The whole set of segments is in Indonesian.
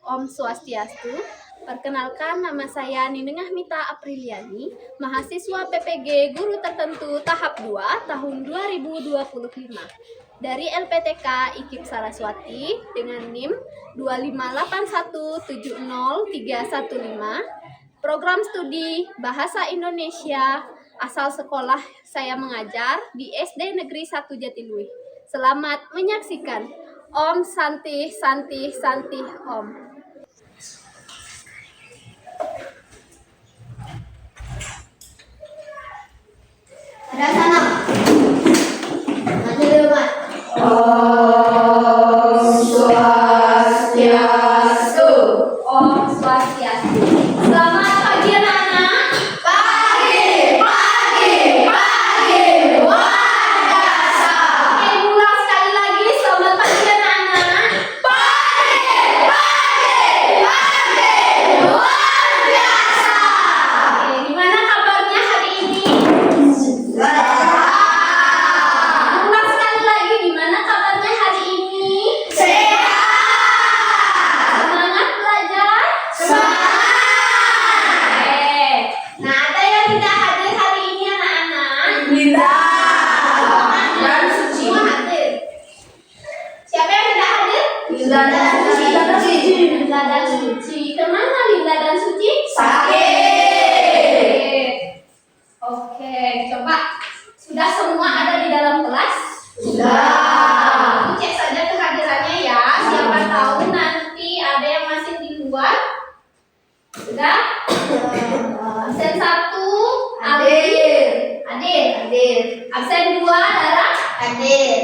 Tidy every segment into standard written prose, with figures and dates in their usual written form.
Om Swastiastu. Perkenalkan, nama saya Ninengah Mita Apriliani, mahasiswa PPG Guru Tertentu tahap 2 tahun 2025 dari LPTK IKIP Saraswati dengan NIM 258170315, program studi Bahasa Indonesia, asal sekolah saya mengajar di SD Negeri 1 Jatiluwih. Selamat menyaksikan. Om Santi Santi Santi Om. Ada sana. Nanti lewat. Om Swastiastu. Om Swastiastu. Selamat pagi anak-anak. Pagi. Luar biasa. Oke, ulang sekali lagi. Selamat pagi anak-anak. Pagi. Luar biasa. Oke, gimana kabarnya hari ini? Ulang sekali lagi, gimana kabarnya hari ini? Sehat. Semangat belajar. Semangat. Oke. Nah, ada yang tidak hadir hari ini anak-anak? Linda dan Suci. Semua hadir. Siapa yang tidak hadir? Linda dan Suci. Linda dan Suci. Kemana Linda dan Suci? Sakit. Oke, coba. Sudah semua ada di dalam kelas? Sudah. Cek saja kehadirannya ya. Siapa tahu nanti ada yang masih di luar. Sudah? Absen 1, Hadir. Hadir. Absen 2, Dara. Hadir.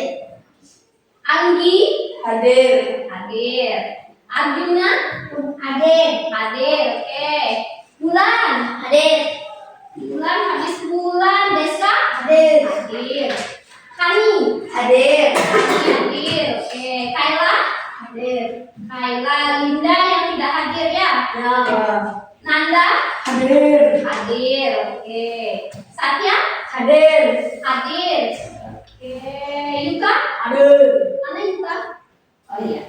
Anggi. Hadir. Hadir. Arjuna. Hadir. Hadir. Oke. Bulan. Hadir. Bulan, habis bulan. Desa. Hadir. Hadir. Kani. Hadir. Hadir. Oke. Kaila. Hadir. Kaila. Linda yang tidak hadir ya. Nanda. Hadir. Hadir. Oke. Satya. Hadir. Hadir. Oke. Yuka. Hadir. Mana Yuka? Oh iya.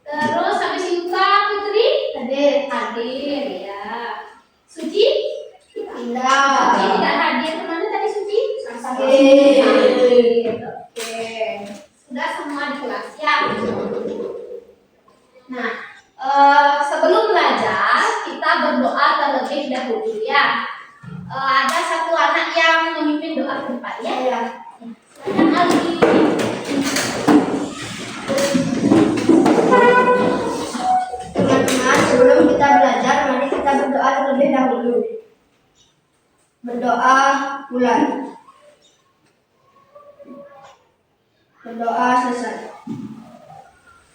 Terus habis Yuka, Putri. Hadir. Hadir ya. Suci. Linda. Suci tidak hadir. Kemana tadi Suci? Sakit. Hadir. Oke. Sudah semua di kelas ya. Nah, sebelum belajar kita berdoa terlebih dahulu ya. Ada satu anak yang memimpin doa ke depan ya. Ya. Silakan Ali. Teman-teman, sebelum kita belajar, mari kita berdoa terlebih dahulu. Berdoa mulai. Berdoa selesai.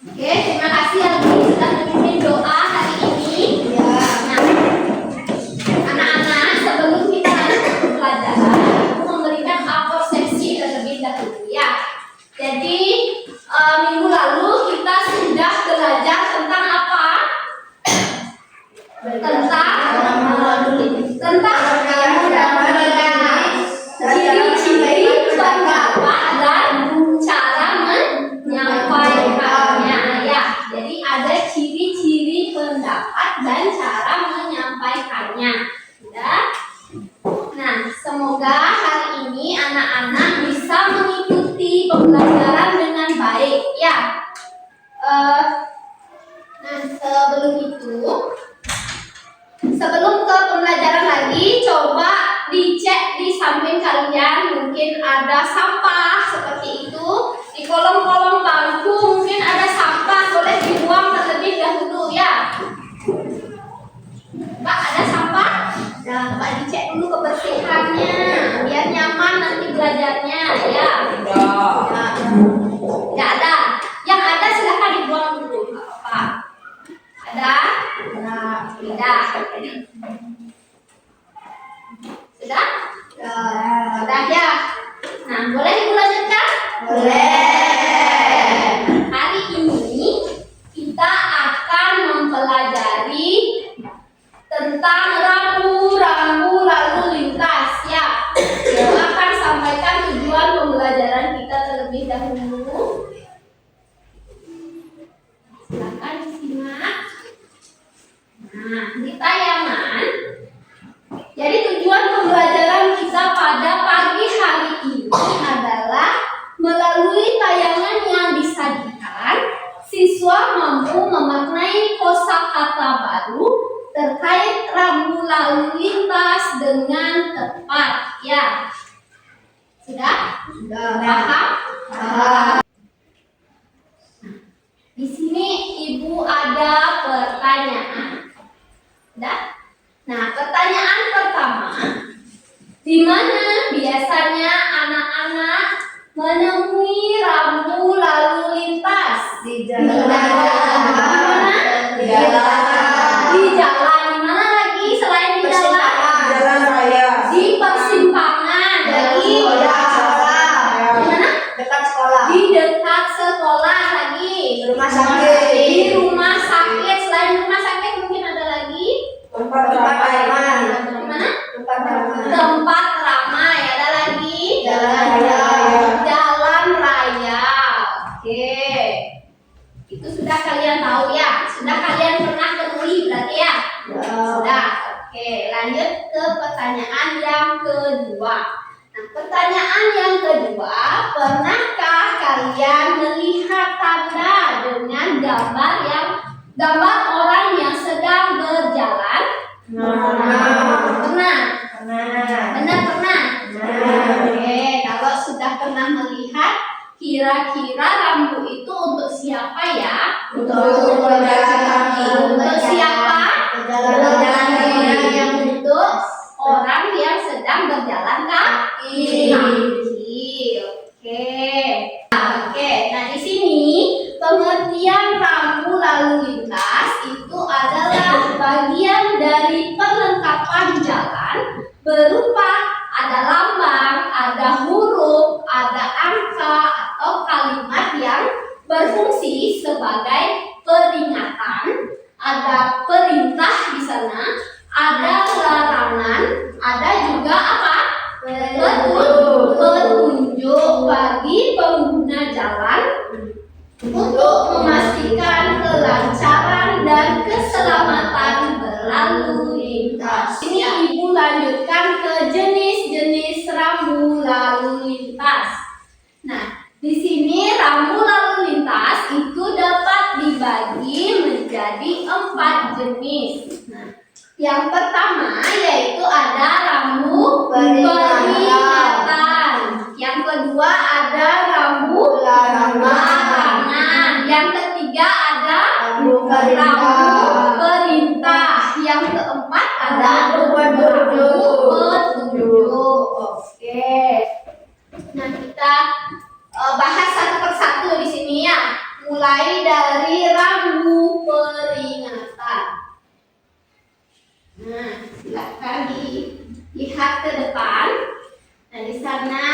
Oke, terima kasih Ali sudah memimpin doa hari ini. Ya. Nah, anak-anak, sebelum kita lanjut ke pelajaran, aku memberikan persepsi terlebih dahulu ya. Jadi minggu lalu kita sudah belajar tentang apa? Ciri-ciri pendapat dan cara menyampaikannya ya. Jadi ada ciri-ciri pendapat dan cara menyampaikannya. Sudah? Nah, semoga hari ini anak-anak bisa mengikuti pembelajaran dengan baik ya. Nah, sebelum ke pembelajaran lagi, coba dicek di samping kalian, mungkin ada sampah seperti itu. Di kolom-kolom bangku mungkin ada sampah, boleh dibuang terlebih dahulu ya. Mbak, ada sampah? Nah, Mbak dicek dulu kebersihannya, biar nyaman nanti belajarnya ya. Tidak ada. Yang ada silahkan dibuang dulu, nggak apa-apa. Ada? Tidak. Sudah? Sudah ya. Nah, boleh Ibu lanjutkan? Boleh. Hari ini kita akan mempelajari tentang rambu-rambu lalu lintas ya. Silakan sampaikan tujuan pembelajaran kita terlebih dahulu. Silakan disimak. siswa mampu memaknai kosakata baru terkait rambu lalu lintas dengan tepat. Ya, sudah? Paham? Di sini Ibu ada pertanyaan. Sudah? Nah, pertanyaan pertama, di mana biasanya anak-anak menemui rambu lalu lintas? Di Di mana? Di jalan. Di jalan. Di mana lagi selain di jalan? Jalan raya. Di persimpangan. Lagi. Di mana? Dekat sekolah. Di dekat sekolah lagi. Rumah sakit. Di rumah sakit. Selain rumah sakit mungkin ada lagi. Tempat Tempat ramai. ramai. Di mana? Tempat ramai. Tempat ramai. Ada lagi. Jalan raya. Jalan raya. Oke. Itu sudah kalian tahu ya. Sudah kalian pernah temui berarti ya. Sudah. Oke, lanjut ke pertanyaan yang kedua. Nah, pertanyaan yang kedua, pernahkah kalian melihat tanda dengan gambar orang yang sedang berjalan? Pernah? Benar pernah? Oke, kalau sudah pernah melihat, kira-kira rambu itu untuk siapa ya? Untuk berjalan kaki. Untuk siapa? Berjalan kaki. Yang untuk orang yang sedang berjalan kaki. Oke. Oke. Nah, di sini pengertian rambu lalu lintas itu adalah bagian dari perlengkapan jalan berupa ada lambang, ada huruf, ada angka atau kalimat yang berfungsi sebagai peringatan, ada perintah di sana, ada larangan, ada juga apa? Petunjuk bagi pengguna jalan untuk memastikan kelancaran dan keselamatan berlalu lintas. Ini Ibu lanjutkan ke jenis-jenis rambu lalu lintas. Nah, di sini rambu lalu lintas itu dapat dibagi menjadi 4 jenis. Nah, yang pertama yaitu ada rambu peringatan. Yang kedua ada rambu larangan. Yang ketiga ada rambu perintah. Yang keempat ada petunjuk. Oke. Nah, kita bahas satu persatu di sini ya. Mulai dari rambu peringatan. Nah, silakan dilihat ke depan. Nah, di sana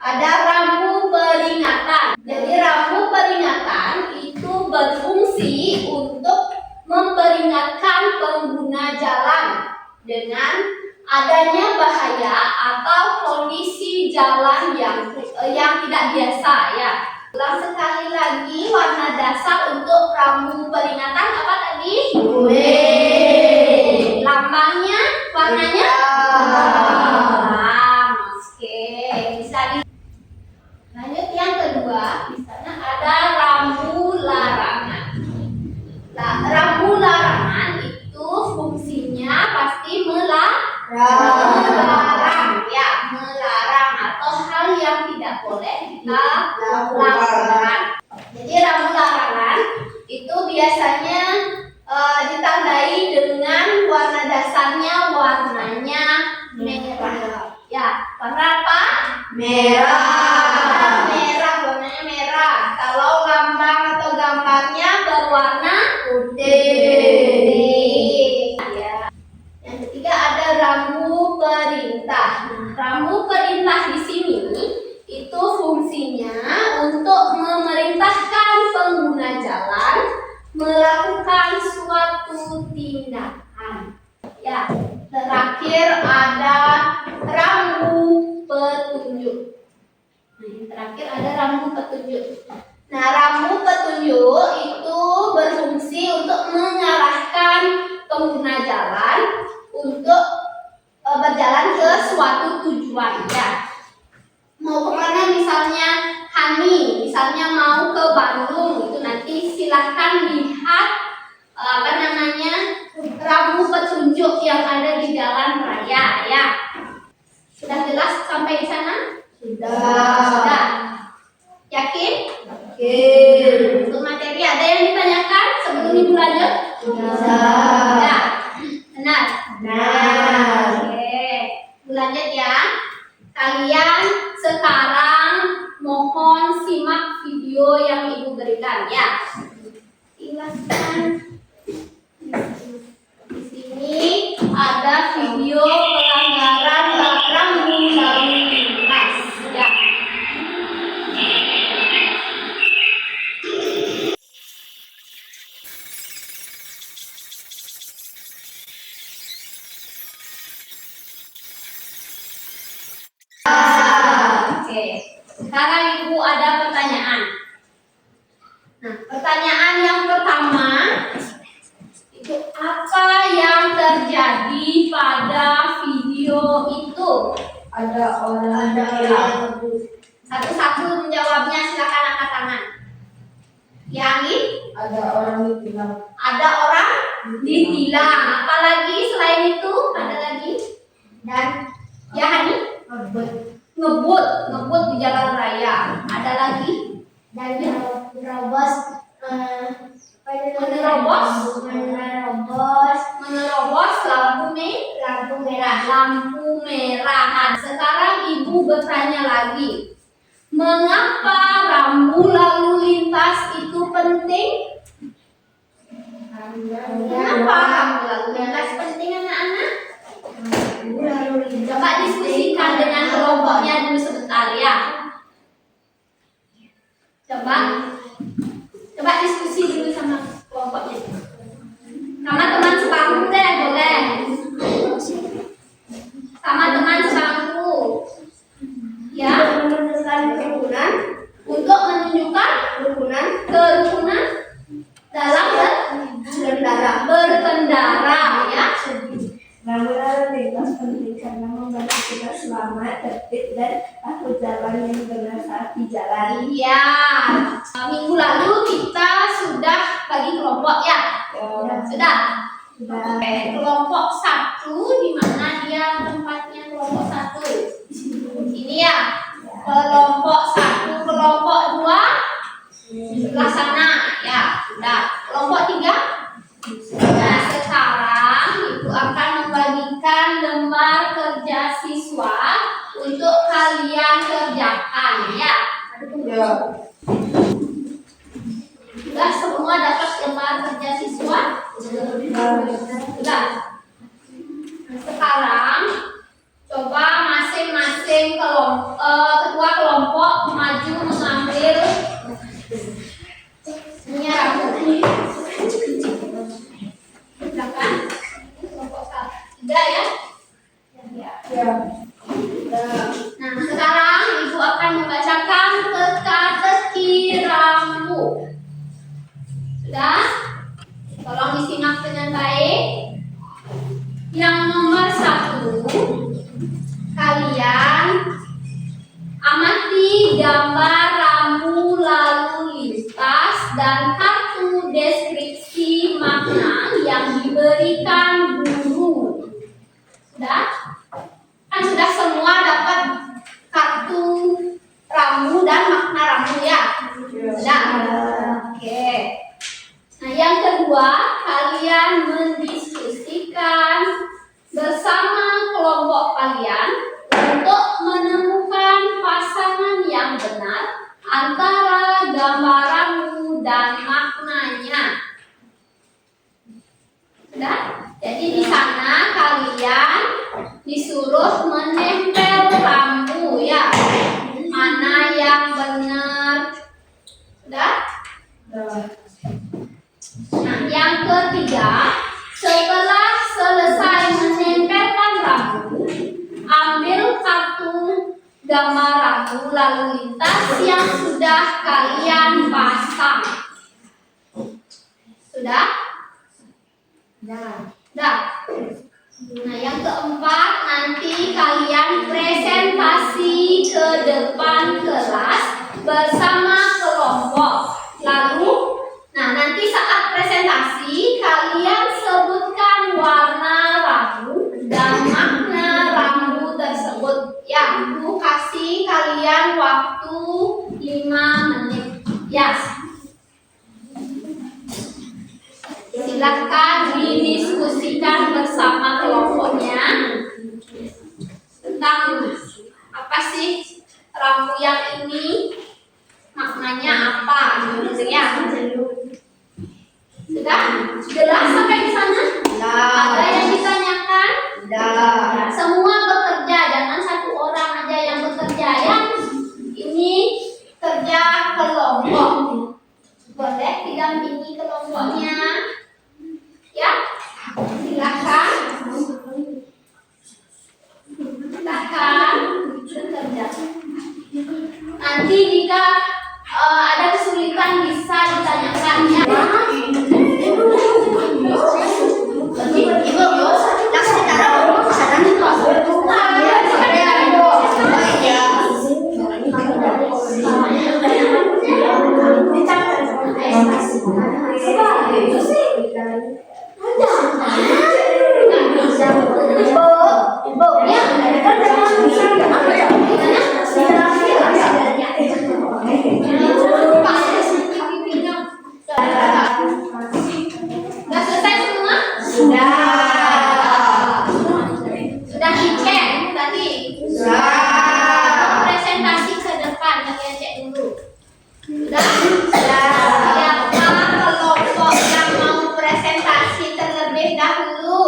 ada rambu peringatan. Jadi rambu peringatan itu berfungsi untuk memperingatkan pengguna jalan dengan adanya bahaya atau kondisi jalan yang tidak biasa ya. Ulang sekali lagi, warna dasar untuk rambu peringatan apa tadi? Kuning. Lambangnya, warnanya? Hitam. Oke, bisa lanjut yang kedua. Di sana ada rambu larangan. Nah, rambu larangan itu fungsinya pasti melarang ya, melarang atau hal yang tidak boleh kita lakukan. Jadi rambu larangan itu biasanya ditandai dengan warna dasarnya warnanya merah. Ya, warna apa? Merah. Merah, warnanya merah. Kalau lambang atau gambarnya berwarna putih. Ya. Yang ketiga ada rambu perintah. Nah, rambu perintah di sini itu fungsinya untuk memerintahkan pengguna jalan melakukan suatu tindakan. Ya, terakhir ada rambu petunjuk. Nah, yang terakhir ada rambu petunjuk. Nah, rambu petunjuk itu berfungsi untuk mengarahkan pengguna jalan untuk berjalan ke suatu tujuan ya. Mau kemana misalnya Hani, misalnya mau ke Bandung, itu nanti sampai di sana? Sudah. Sudah. Yakin? Oke. Untuk materi ada yang ditanyakan sebelum ibu lanjut? Sudah. Benar. Nah. Oke. Ibu lanjut ya. Kalian sekarang mohon simak video yang ibu berikan ya. Silakan. Di sini ada video pelanggaran rambu lalu lintas ya. Oke, sekarang ibu ada pertanyaan. Nah, pertanyaan yang pertama itu apa yang terjadi pada video itu? Ada orang Satu-satu menjawabnya, silakan angkat tangan. Yang Ada orang dibilang. ada orang ditilang. Apalagi selain itu ada lagi dan ya Hani ngebut di jalan raya. Ada lagi Dan menerobos menerobos lampu merah. Nah, sekarang ibu bertanya lagi, mengapa rambu lalu lintas itu penting? Kenapa rambu lalu lintas penting anak-anak? Coba diskusikan dengan kelompoknya dulu sebentar ya. Coba diskusi dulu sama kelompoknya. Sama teman sebangku deh, boleh. Sama teman sebangku. Ya. Untuk menunjukkan kerukunan dalam berkendara ya. Rambu lalu lintas penting karena membantu kita selamat, tertib, dan tahu jalan yang benar saat di jalan. Iya. Minggu lalu kita sudah bagi kelompok ya. Sudah. Oke, kelompok 1 di mana dia tempatnya kelompok 1? Ini ya. Kelompok 1, kelompok 2 sebelah sana ya. Sudah. Kelompok 3. Nah, sekarang ibu akan membagikan lembar kerja siswa untuk kalian kerjakan ya. Sudah semua dapat lembar kerja siswa? Sudah. Sekarang coba masing-masing ketua kelompok maju mengambil rambu. Silakan. Kelompok 3 ya. Nah, sekarang ibu akan membacakan teka-teki rambu. Sudah? Tolong disimak dengan baik. Yang nomor 1, kalian amati gambar rambu lalu lintas dan kartu deskripsi makna yang diberikan guru. Sudah? Kan sudah semua dapat kartu rambu dan makna rambu ya? Sudah? Oke. Nah, yang kedua, kalian mendiskusikan bersama kelompok kalian untuk menemukan pasangan yang benar antara gambar rambu dan maknanya. Sudah? Jadi di sana kalian disuruh menempel rambu ya. Mana yang benar? Sudah? Nah, yang ketiga, setelah selesai menempelkan rambu, ambil kartu gambar rambu lalu lintas yang sudah kalian pasang. Sudah? Sudah. Nah, yang keempat, nanti kalian presentasi ke depan kelas bersama kelompok. Lalu, nanti saat presentasi kalian sebutkan warna rambu dan makna rambu tersebut. Ya, Bu. Silahkan didiskusikan bersama kelompoknya tentang apa sih rambu yang ini, maknanya apa gitu ya. Sudah? Jelas sampai di sana? Ada yang ditanyakan? Semua bekerja, jangan satu orang aja yang bekerja ya. Ini kerja kelompok. Boleh didampingi kelompoknya? Ya, silakan. Silakan bekerja. Nanti jika ada kesulitan bisa ditanyakan ya. Sudah selesai semua? Sudah dicek tadi? Presentasi ke depan kalian cek dulu. Sudah? Siapa kelompok yang mau presentasi terlebih dahulu?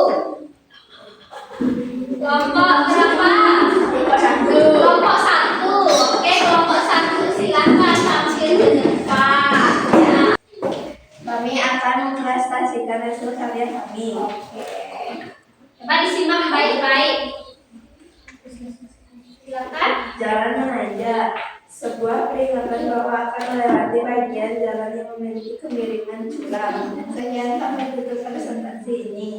Kelompok berapa? Kelompok satu. Oke, kelompok satu silakan tampil ke depan. Ya. Kami akan mempresentasikan hasil karya kami. Coba disimak baik-baik. Silakan. Jalan menanjak, sebuah peringatan bahwa akan melewati bagian jalan yang memiliki kemiringan curam. Ternyata menutup presentasi ini.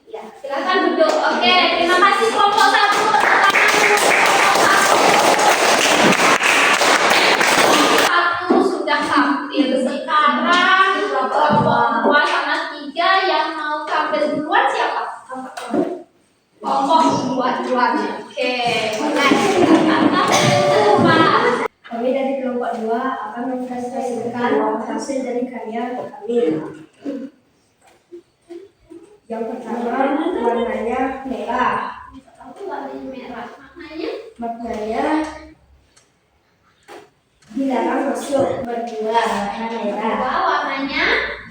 Ya, silakan duduk. Oke, terima kasih kelompok satu. Satu sudah tampil. Sekarang kelompok 2 sama 3 yang mau tampil duluan siapa? Kelompok 2 duluan. Oke, boleh. Silakan tampil ke depan. Kami dari kelompok 2 akan mempresentasikan hasil dari karya kami. Yang pertama, warnanya merah. Satu warnanya merah. Maknanya dilarang masuk berdua, warna merah. Dua warnanya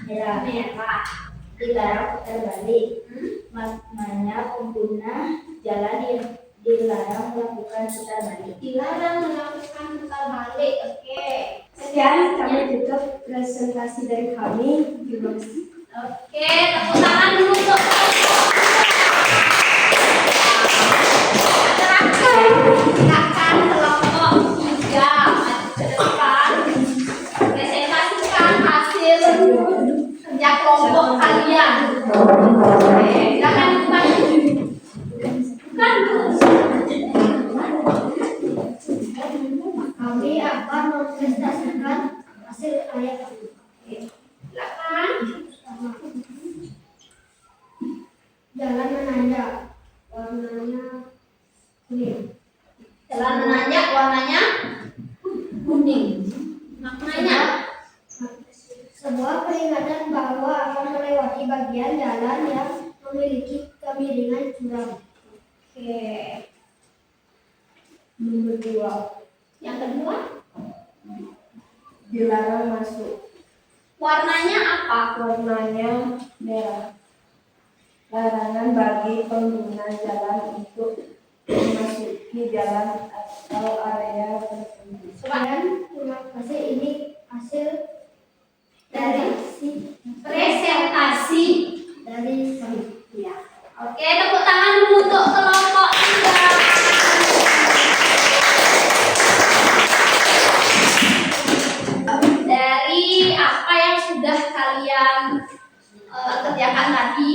Merah. merah. Dilarang putar balik. Maknanya pengguna jalan dilarang melakukan putar balik. Dilarang melakukan putar balik. Oke. Sekian kami tutup presentasi dari kami. Terima kasih. Oke, tepuk tangan dulu untuk terakhir. Silakan kelompok 3 maju ke depan. Presentasikan hasil kerja kelompok kalian. Oke, silakan bukan. Kami akan mempresentasikan hasil karya kami. Silakan. Jalan menanjak, warnanya kuning. Jalan menanjak warnanya kuning. Maknanya Sebuah peringatan bahwa akan melewati bagian jalan yang memiliki kemiringan curam. oke. Nomor 2, Yang kedua, dilarang masuk. warnanya apa? Warnanya merah. Larangan bagi pengguna jalan untuk memasuki jalan atau area tertentu. Dan terima kasih, ini hasil Dari presentasi presentasi. dari kami. Ya. Oke, tepuk tangan dulu untuk kelompok 3. Dari apa yang sudah kalian kerjakan tadi,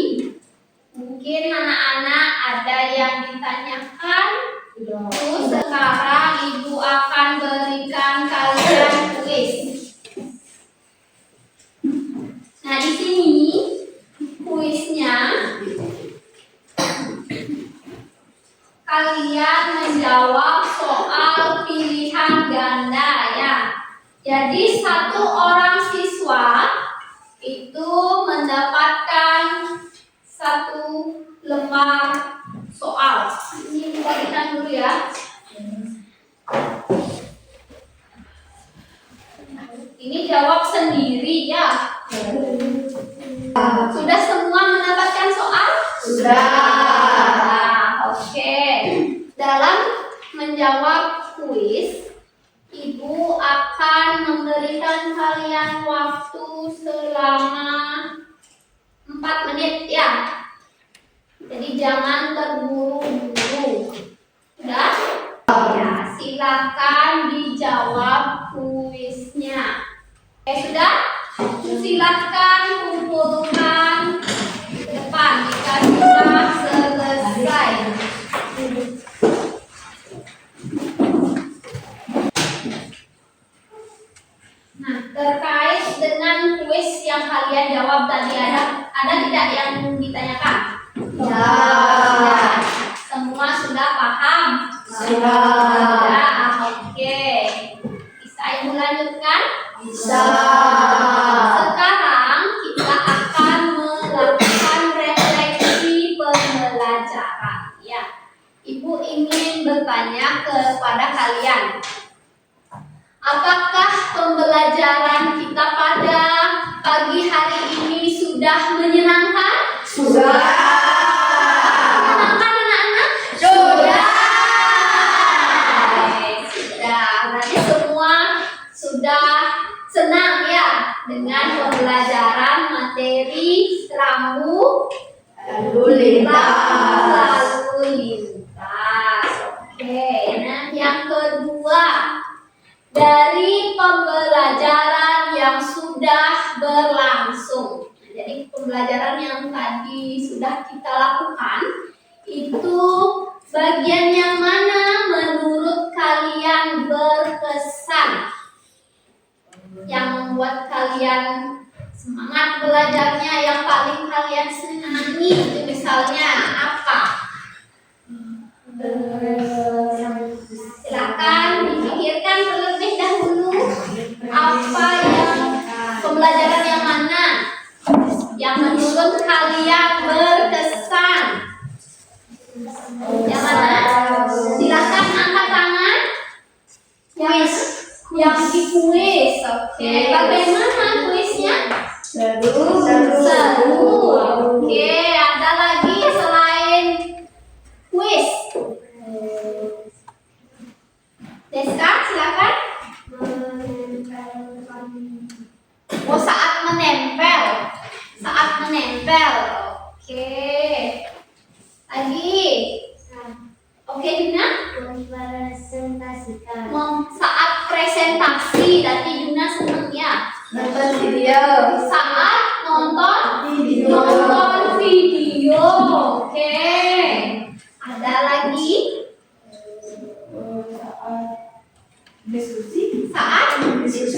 mungkin anak-anak ada yang ditanyakan. Terus sekarang ibu akan berikan kalian kuis. Nah, di sini kuisnya kalian menjawab soal pilihan ganda ya. Jadi satu orang siswa itu mendapat Ini jawab sendiri ya. Sudah semua mendapatkan soal? Sudah. Oke. Dalam menjawab kuis, Ibu akan memberikan kalian waktu selama 4 menit ya. Jadi jangan terburu-buru. Sudah? Ya, silakan dijawab kuisnya. Oke, sudah? Silakan kumpulkan ke depan jika sudah selesai. Nah, terkait dengan kuis yang kalian jawab tadi ada tidak yang ditanyakan? Ya. Semua sudah paham? Sudah. Oke. Bisa Ibu lanjutkan? Bisa. Sekarang kita akan melakukan refleksi pembelajaran. Ya, Ibu ingin bertanya kepada kalian, apakah pembelajaran kita pada pagi hari ini sudah menyenangkan? Sudah. Menyenangkan anak-anak? Sudah. Oke, sudah. Berarti semua sudah senang ya dengan pembelajaran materi rambu Lalu lintas. lalu lintas. Oke, nah yang kedua, dari pembelajaran yang sudah berlangsung. Jadi pembelajaran yang tadi sudah kita lakukan itu bagian yang mana menurut kalian berkesan? Yang membuat kalian semangat belajarnya, yang paling kalian senangi itu misalnya apa? Silakan dipikirkan terlebih dahulu apa yang pembelajaran yang mana yang menurut kalian berkesan. Yang mana? Silakan angkat tangan. Kuis. Yang di kuis. Oke. Bagaimana kuisnya? Seru. Seru. Oke. Ada lagi selain kuis? Deska, silakan. Oh, saat menempel. Saat menempel. Oke. Lagi. Oke, Dina. Saat presentasi, tadi Dina seneng ya. Nonton video. Saat nonton Video. nonton video. Oke. Ada lagi? Diskusi.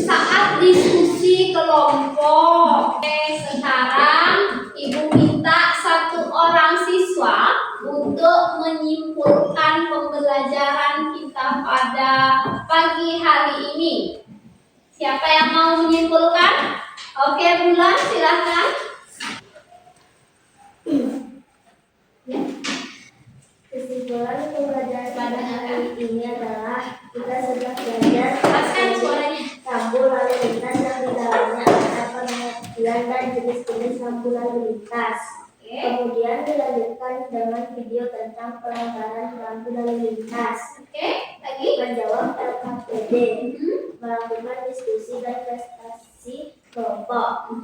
Saat diskusi kelompok. Oke, sekarang Ibu minta satu orang siswa untuk menyimpulkan pembelajaran kita pada pagi hari ini. Siapa yang mau menyimpulkan? Oke, Bulan, silahkan. Kesimpulan pembelajaran pada hari ini adalah kita sudah belajar Lepaskan suaranya. rambu lalu lintas yang di dalamnya ada pengertian dan jenis-jenis rambu lalu lintas. Oke. Kemudian dilanjutkan dengan video tentang pelanggaran rambu lalu lintas. Oke, lagi. Menjawab LKPD, melakukan diskusi dan prestasi kelompok.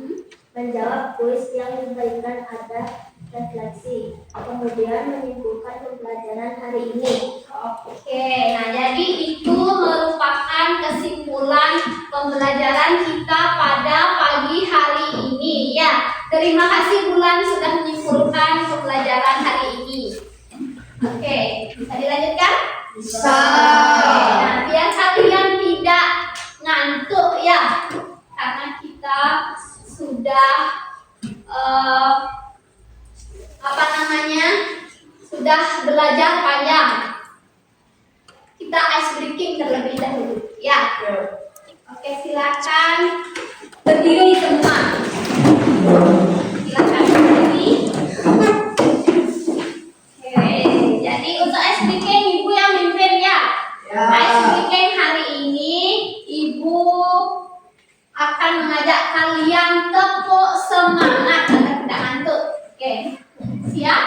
Menjawab kuis yang diberikan ada refleksi. Kemudian menyimpulkan pembelajaran hari ini. Oke, nah jadi itu merupakan kesimpulan pembelajaran kita pada pagi hari ini ya. Terima kasih Bulan sudah menyimpulkan pembelajaran hari ini. Oke, bisa dilanjutkan? Bisa. Nah, biar kalian tidak ngantuk ya, karena kita sudah sudah belajar panjang. Kita ice breaking terlebih dahulu ya. Oke, silakan berdiri semua. Silakan berdiri. Oke, jadi untuk ice breaking Ibu yang mimpin ya. Ya. Ice breaking hari ini Ibu semangat agar tidak ngantuk. Oke, siap?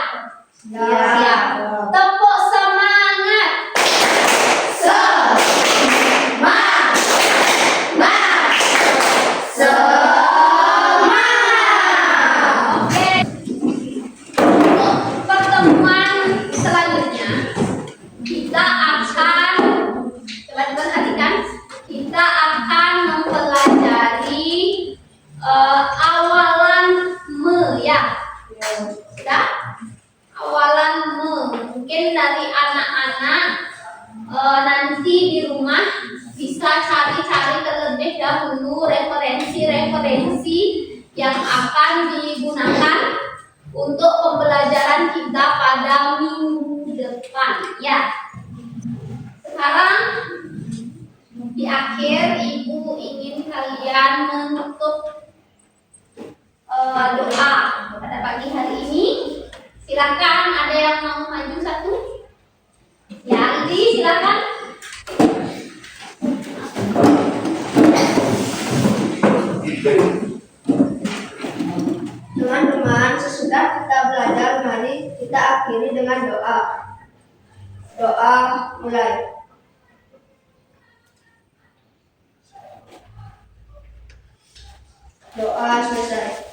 Siap. Tepuk semangat. Oke. Untuk pertemuan selanjutnya kita akan coba perhatikan, kita akan mempelajari awalan me ya. Sudah? Awalan me. Mungkin dari anak-anak nanti di rumah bisa cari-cari terlebih dahulu referensi-referensi yang akan digunakan untuk pembelajaran kita pada minggu depan ya. Sekarang di akhir ibu ingin kalian menutup doa pada pagi hari ini. Silakan, ada yang mau maju satu? Ya, Indi silakan. Teman-teman, sesudah kita belajar, mari kita akhiri dengan doa. Doa mulai. Doa selesai.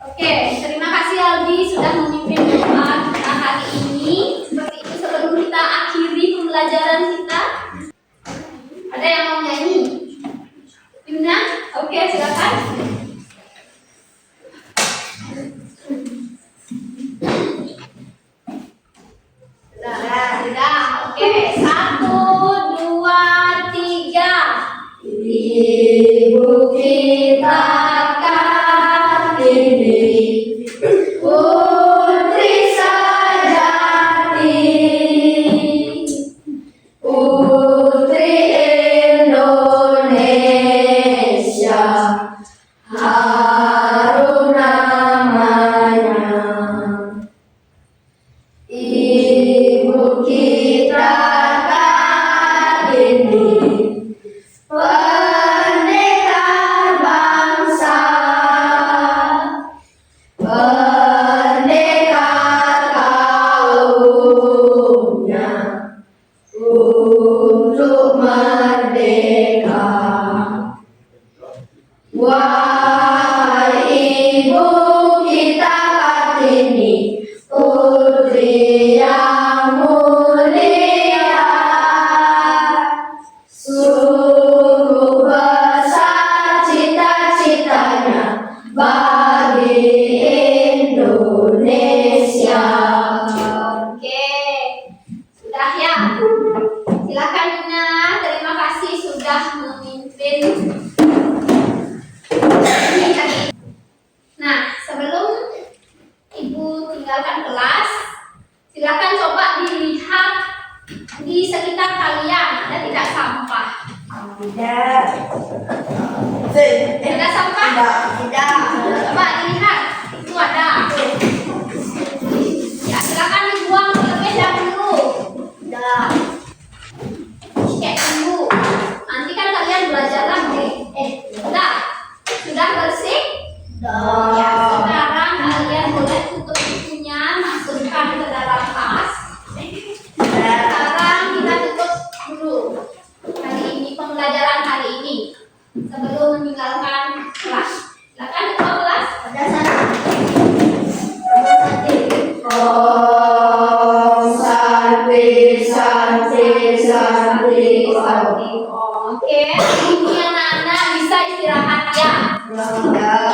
Oke, terima kasih Aldi sudah memimpin doa kita hari ini. Seperti itu sebelum kita akhiri pembelajaran kita. Ada yang mau nyanyi? Dimna? Oke, silakan. Sudah. Oke, 1, 2, 3. Ibu kita Kartini, putri sejati, putri Indonesia, harum namanya. Ibu kita Kartini, pendekar bangsa, pendekar kaumnya untuk merdeka. Wahai ibu kita Kartini, putri yang mulia, sungguh besar cita-citanya bagi Indonesia. Oke, sudah ya. Silakan Nina, terima kasih sudah memimpin. Nah, sebelum Ibu tinggalkan kelas, silakan coba dilihat di sekitar kalian ada tidak sampah? Tidak. Ada sampah? Tidak. Coba dilihat, itu ada. Ya, silakan dibuang terlebih dahulu. Tidak. Cek dulu. Nanti kan kalian belajar lagi. Sudah bersih? Ya, sekarang kalian boleh tutup bukunya, masukkan ke dalam tas. Sekarang kita tutup dulu hari ini, pembelajaran hari ini sebelum meninggalkan kelas. Silakan ketua kelas. Ada sana. Santri. Oke, hari ini anak-anak bisa istirahat ya. Ya.